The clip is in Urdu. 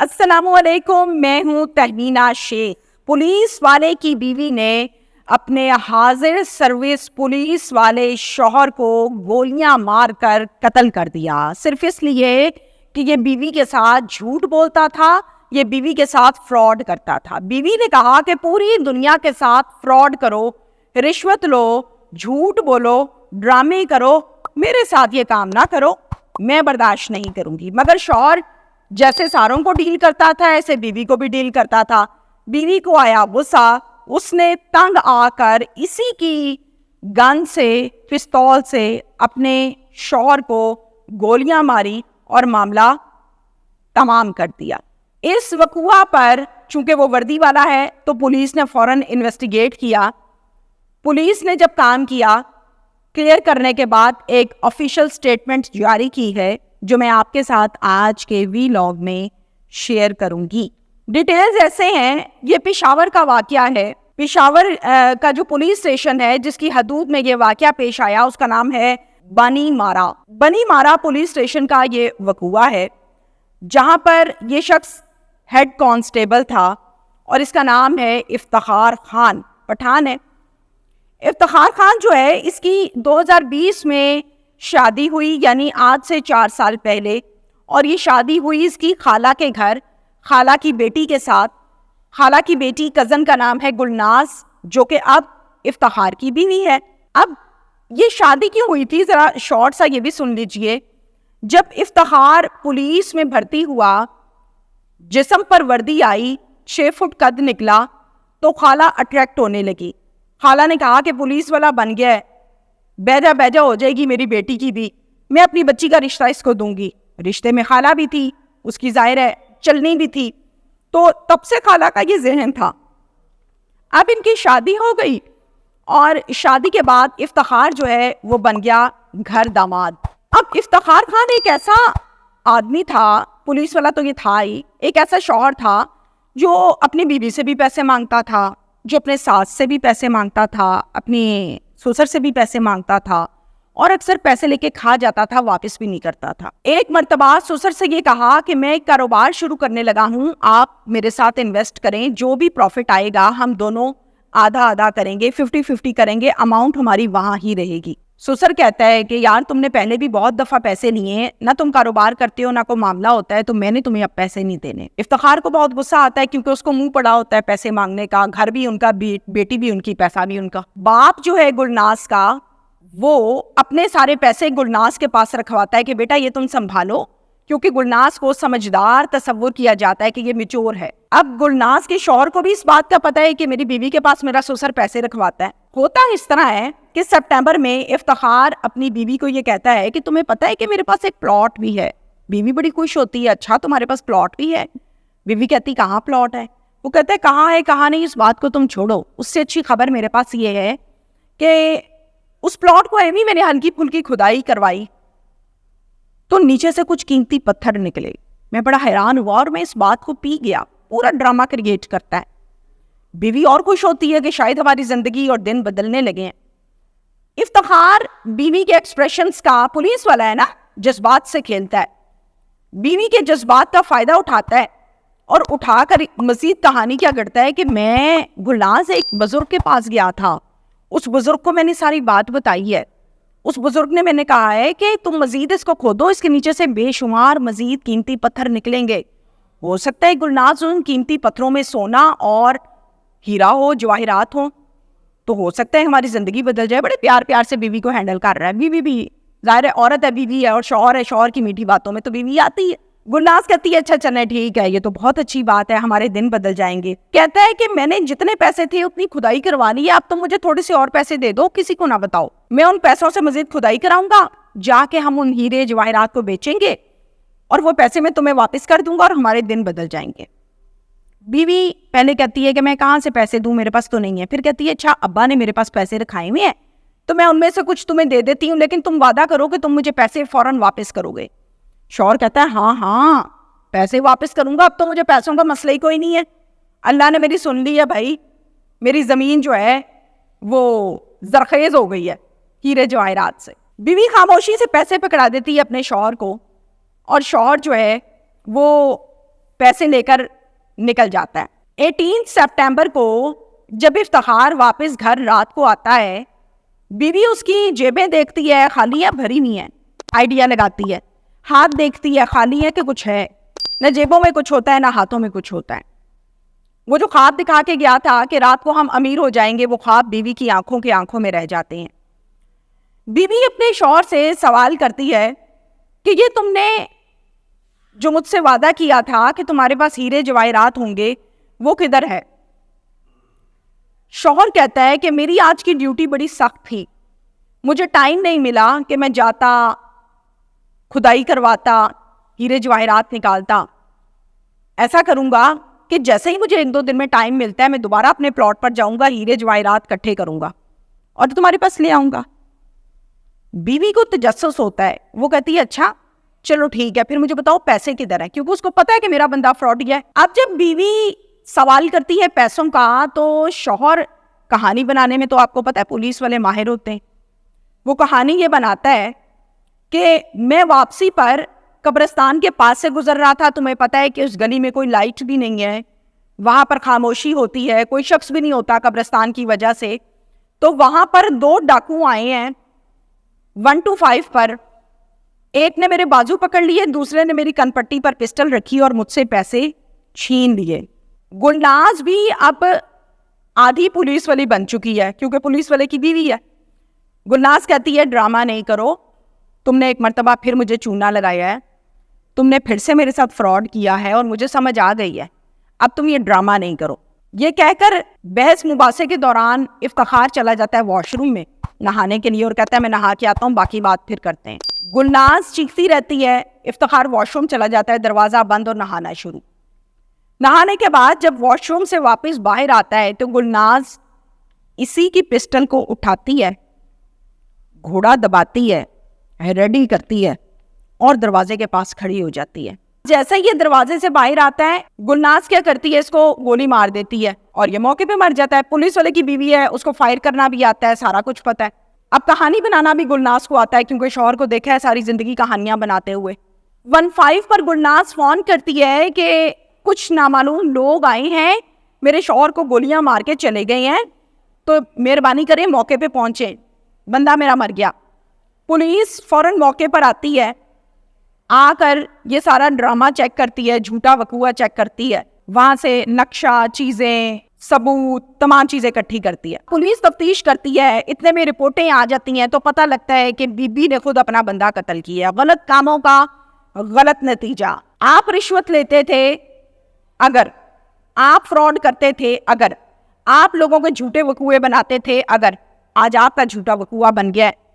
السلام علیکم، میں ہوں تہمینہ شیخ۔ پولیس والے کی بیوی نے اپنے حاضر سروس پولیس والے شوہر کو گولیاں مار کر قتل کر دیا، صرف اس لیے کہ یہ بیوی کے ساتھ جھوٹ بولتا تھا، یہ بیوی کے ساتھ فراڈ کرتا تھا۔ بیوی نے کہا کہ پوری دنیا کے ساتھ فراڈ کرو، رشوت لو، جھوٹ بولو، ڈرامے کرو، میرے ساتھ یہ کام نہ کرو، میں برداشت نہیں کروں گی۔ مگر شوہر جیسے ساروں کو ڈیل کرتا تھا ایسے بیوی کو بھی ڈیل کرتا تھا۔ بیوی کو آیا غصہ، اس نے تنگ آ کر اسی کی گن سے، پستول سے اپنے شوہر کو گولیاں ماری اور معاملہ تمام کر دیا۔ اس وقوع پر چونکہ وہ وردی والا ہے تو پولیس نے فوراً انویسٹیگیٹ کیا۔ پولیس نے جب کام کیا، کلیئر کرنے کے بعد ایک آفیشیل سٹیٹمنٹ جاری کی ہے جو میں آپ کے ساتھ آج کے ویلاگ میں شیئر کروں گی۔ ڈیٹیلز ایسے ہیں، یہ پشاور کا واقعہ ہے۔ پشاور کا جو پولیس اسٹیشن ہے جس کی حدود میں یہ واقعہ پیش آیا اس کا نام ہے بنی مارا۔ بنی مارا پولیس اسٹیشن کا یہ وقوع ہے جہاں پر یہ شخص ہیڈ کانسٹیبل تھا اور اس کا نام ہے افتخار خان، پٹھان ہے۔ افتخار خان جو ہے اس کی 2020 میں شادی ہوئی، یعنی آج سے 4 سال پہلے، اور یہ شادی ہوئی اس کی خالہ کے گھر، خالہ کی بیٹی کے ساتھ۔ خالہ کی بیٹی کزن کا نام ہے گلناز جو کہ اب افتخار کی بیوی ہے۔ اب یہ شادی کیوں ہوئی تھی ذرا شارٹ سا یہ بھی سن لیجئے۔ جب افتخار پولیس میں بھرتی ہوا، جسم پر وردی آئی، 6 فٹ قد نکلا تو خالہ اٹریکٹ ہونے لگی۔ خالہ نے کہا کہ پولیس والا بن گیا ہے، بیجا بیجا ہو جائے گی میری بیٹی کی بھی، میں اپنی بچی کا رشتہ اس کو دوں گی۔ رشتے میں خالہ بھی تھی، اس کی ظاہر ہے چلنی بھی تھی، تو تب سے خالہ کا یہ ذہن تھا۔ اب ان کی شادی ہو گئی اور شادی کے بعد افتخار جو ہے وہ بن گیا گھر داماد۔ اب افتخار خان ایک ایسا آدمی تھا، پولیس والا تو یہ تھا ہی، ایک ایسا شوہر تھا جو اپنی بیوی سے بھی پیسے مانگتا تھا، جو اپنے ساس سے بھی پیسے مانگتا تھا، اپنی سسر سے بھی پیسے مانگتا تھا، اور اکثر پیسے لے کے کھا جاتا تھا، واپس بھی نہیں کرتا تھا۔ ایک مرتبہ سسر سے یہ کہا کہ میں ایک کاروبار شروع کرنے لگا ہوں، آپ میرے ساتھ انویسٹ کریں، جو بھی پروفٹ آئے گا ہم دونوں آدھا آدھا کریں گے، 50-50 کریں گے، اماؤنٹ ہماری وہاں ہی رہے گی۔ سسر کہتا ہے کہ یار تم نے پہلے بھی بہت دفعہ پیسے لیے ہیں، نہ تم کاروبار کرتے ہو نہ کوئی معاملہ ہوتا ہے، تو میں نے تمہیں اب پیسے نہیں دینے۔ افتخار کو بہت غصہ آتا ہے کیونکہ اس کو منہ پڑا ہوتا ہے پیسے مانگنے کا، گھر بھی ان کا، بیٹی بھی ان کی، پیسہ بھی ان کا۔ باپ جو ہے گلناز کا، وہ اپنے سارے پیسے گلناز کے پاس رکھواتا ہے کہ بیٹا یہ تم سنبھالو، کیونکہ گلناز کو سمجھدار تصور کیا جاتا ہے کہ یہ میچور ہے۔ اب گلناز کے شوہر کو بھی اس بات کا پتہ ہے کہ میری بیوی کے پاس میرا سسر پیسے رکھواتا ہے۔ ہوتا اس طرح ہے کہ سپٹمبر میں افتخار اپنی بیوی کو یہ کہتا ہے کہ تمہیں پتہ ہے کہ میرے پاس ایک پلاٹ بھی ہے۔ بیوی بڑی خوش ہوتی ہے، اچھا تمہارے پاس پلاٹ بھی ہے؟ بیوی کہتی کہاں پلاٹ ہے؟ وہ کہتا ہے کہاں ہے کہاں نہیں اس بات کو تم چھوڑو، اس سے اچھی خبر میرے پاس یہ ہے کہ اس پلاٹ کو ایویں میں نے ہلکی پھلکی کھدائی کروائی تو نیچے سے کچھ قیمتی پتھر نکلے۔ میں بڑا حیران ہوا اور میں اس بات کو پی گیا۔ پورا ڈرامہ کریٹ کرتا ہے۔ بیوی اور خوش ہوتی ہے کہ شاید ہماری زندگی اور دن بدلنے لگے ہیں۔ افتخار بیوی کے ایکسپریشنز کا، پولیس والا ہے نا، جذبات سے کھیلتا ہے، بیوی کے جذبات کا فائدہ اٹھاتا ہے اور اٹھا کر مزید کہانی کیا کرتا ہے کہ میں گلناز ایک بزرگ کے پاس گیا تھا، اس بزرگ کو میں نے ساری بات بتائی ہے، اس بزرگ نے میں نے کہا ہے کہ تم مزید اس کو کھودو، اس کے نیچے سے بے شمار مزید قیمتی پتھر نکلیں گے، ہو سکتا ہے گلناز ان قیمتی پتھروں میں سونا اور ہیرا ہو، جواہرات ہوں، تو ہو سکتا ہے ہماری زندگی بدل جائے۔ بڑے پیار پیار سے بیوی کو ہینڈل کر رہا ہے۔ بیوی بھی ظاہر ہے عورت ہے، بیوی ہے، اور شوہر ہے، شوہر کی میٹھی باتوں میں تو بیوی آتی ہے۔ گلناز کہتی ہے اچھا چلے ٹھیک ہے، یہ تو بہت اچھی بات ہے، ہمارے دن بدل جائیں گے۔ کہتا ہے کہ میں نے جتنے پیسے تھے اتنی کھدائی کروا لی ہے، اب تم مجھے تھوڑے سے اور پیسے دے دو، کسی کو نہ بتاؤ، میں ان پیسوں سے مزید کھدائی کراؤں گا، جا کے ہم ان ہیرے جواہرات کو بیچیں گے اور وہ پیسے میں تمہیں واپس کر دوں گا اور ہمارے دن بدل جائیں گے۔ بیوی پہلے کہتی ہے کہ میں کہاں سے پیسے دوں، میرے پاس تو نہیں ہے۔ پھر کہتی ہے اچھا ابا نے میرے پاس پیسے رکھائے ہوئے ہیں تو میں ان میں سے کچھ تمہیں دے دیتی ہوں، لیکن تم وعدہ کرو کہ تم مجھے پیسے فوراً واپس کرو گے۔ شوہر کہتا ہے ہاں ہاں پیسے واپس کروں گا، اب تو مجھے پیسوں کا مسئلہ ہی کوئی نہیں ہے، اللہ نے میری سن لی ہے بھائی، میری زمین جو ہے وہ زرخیز ہو گئی ہے ہیرے جواہرات سے۔ بیوی خاموشی سے پیسے پکڑا دیتی ہے اپنے شوہر کو، اور شوہر جو ہے وہ پیسے لے کر نکل جاتا ہے۔ 18 سپٹمبر کو جب افتخار واپس گھر رات کو آتا ہے، بیوی اس کی جیبیں دیکھتی ہے، خالی ہے بھری ہوئی ہیں، آئیڈیا لگاتی ہے، ہاتھ دیکھتی ہے، خالی ہے کہ کچھ ہے، نہ جیبوں میں کچھ ہوتا ہے نہ ہاتھوں میں کچھ ہوتا ہے۔ وہ جو خواب دکھا کے گیا تھا کہ رات کو ہم امیر ہو جائیں گے، وہ خواب بیوی کی آنکھوں میں رہ جاتے ہیں۔ بیوی اپنے شوہر سے سوال کرتی ہے کہ یہ تم نے جو مجھ سے وعدہ کیا تھا کہ تمہارے پاس ہیرے جواہرات ہوں گے، وہ کدھر ہے؟ شوہر کہتا ہے کہ میری آج کی ڈیوٹی بڑی سخت تھی، مجھے ٹائم نہیں ملا کہ میں جاتا، کھدائی کرواتا، ہیرے جواہرات نکالتا۔ ایسا کروں گا کہ جیسے ہی مجھے 1-2 دن میں ٹائم ملتا ہے، میں دوبارہ اپنے پلاٹ پر جاؤں گا، ہیرے جواہرات کٹھے کروں گا اور تمہارے پاس لے آؤں گا۔ بیوی کو تجسس ہوتا ہے، وہ کہتی ہے اچھا چلو ٹھیک ہے، پھر مجھے بتاؤ پیسے کدھر ہیں، کیونکہ اس کو پتا ہے کہ میرا بندہ فراڈی ہے۔ اب جب بیوی سوال کرتی ہے پیسوں کا، تو شوہر کہانی بنانے میں تو آپ کو پتا ہے پولیس والے ماہر ہوتے ہیں۔ وہ کہانی یہ بناتا ہے کہ میں واپسی پر قبرستان کے پاس سے گزر رہا تھا، تمہیں پتا ہے کہ اس گلی میں کوئی لائٹ بھی نہیں ہے، وہاں پر خاموشی ہوتی ہے، کوئی شخص بھی نہیں ہوتا قبرستان کی وجہ سے، تو وہاں پر 2 ڈاکو آئے ہیں 125 پر، ایک نے میرے بازو پکڑ لیے، دوسرے نے میری کن پٹی پر پسٹل رکھی اور مجھ سے پیسے چھین لیے۔ گلناز بھی اب آدھی پولیس والی بن چکی ہے کیونکہ پولیس والے کی بیوی ہے۔ گلناز کہتی ہے ڈرامہ نہیں کرو، تم نے ایک مرتبہ پھر مجھے چونا لگایا ہے، تم نے پھر سے میرے ساتھ فراڈ کیا ہے اور مجھے سمجھ آ گئی ہے، اب تم یہ ڈرامہ نہیں کرو۔ یہ کہہ کر بحث مباحثے کے دوران افتخار چلا جاتا ہے واش روم میں نہانے کے لیے اور کہتا ہے میں نہا کے آتا ہوں، باقی بات پھر کرتے ہیں۔ گلناز چیختی رہتی ہے، افتخار واش روم چلا جاتا ہے، دروازہ بند اور نہانا شروع۔ نہانے کے بعد جب واش روم سے واپس باہر آتا ہے تو گلناز اسی کی پسٹل کو اٹھاتی ہے، گھوڑا دباتی ہے، ریڈی کرتی ہے اور دروازے کے پاس کھڑی ہو جاتی ہے۔ جیسے ہی یہ دروازے سے باہر آتا ہے، گلناز کیا کرتی ہے، اس کو گولی مار دیتی ہے اور یہ موقع پہ مر جاتا ہے۔ پولیس والے کی بیوی ہے، اس کو فائر کرنا بھی آتا ہے، سارا کچھ پتا ہے۔ اب کہانی بنانا بھی گلناز کو آتا ہے کیونکہ شوہر کو دیکھا ہے ساری زندگی کہانیاں بناتے ہوئے۔ 15 پر گلناز فون کرتی ہے کہ کچھ نامعلوم لوگ آئے ہیں، میرے شوہر کو گولیاں مار کے چلے گئے ہیں، تو مہربانی کریں موقع پہ پہنچیں، بندہ میرا مر گیا۔ پولیس فوراً موقع پر آتی ہے، آ کر یہ سارا ڈرامہ چیک کرتی ہے، جھوٹا وقوعہ چیک کرتی ہے، وہاں سے نقشہ، چیزیں، ثبوت، تمام چیزیں اکٹھی کرتی ہے۔ پولیس تفتیش کرتی ہے، اتنے میں رپورٹیں آ جاتی ہیں تو پتہ لگتا ہے کہ بی بی نے خود اپنا بندہ قتل کیا۔ غلط کاموں کا غلط نتیجہ۔ آپ رشوت لیتے تھے اگر، آپ فراڈ کرتے تھے اگر، آپ لوگوں کے جھوٹے وقوعے بناتے تھے اگر، آج آپ کا جھوٹا وقوعہ بن گیا ہے،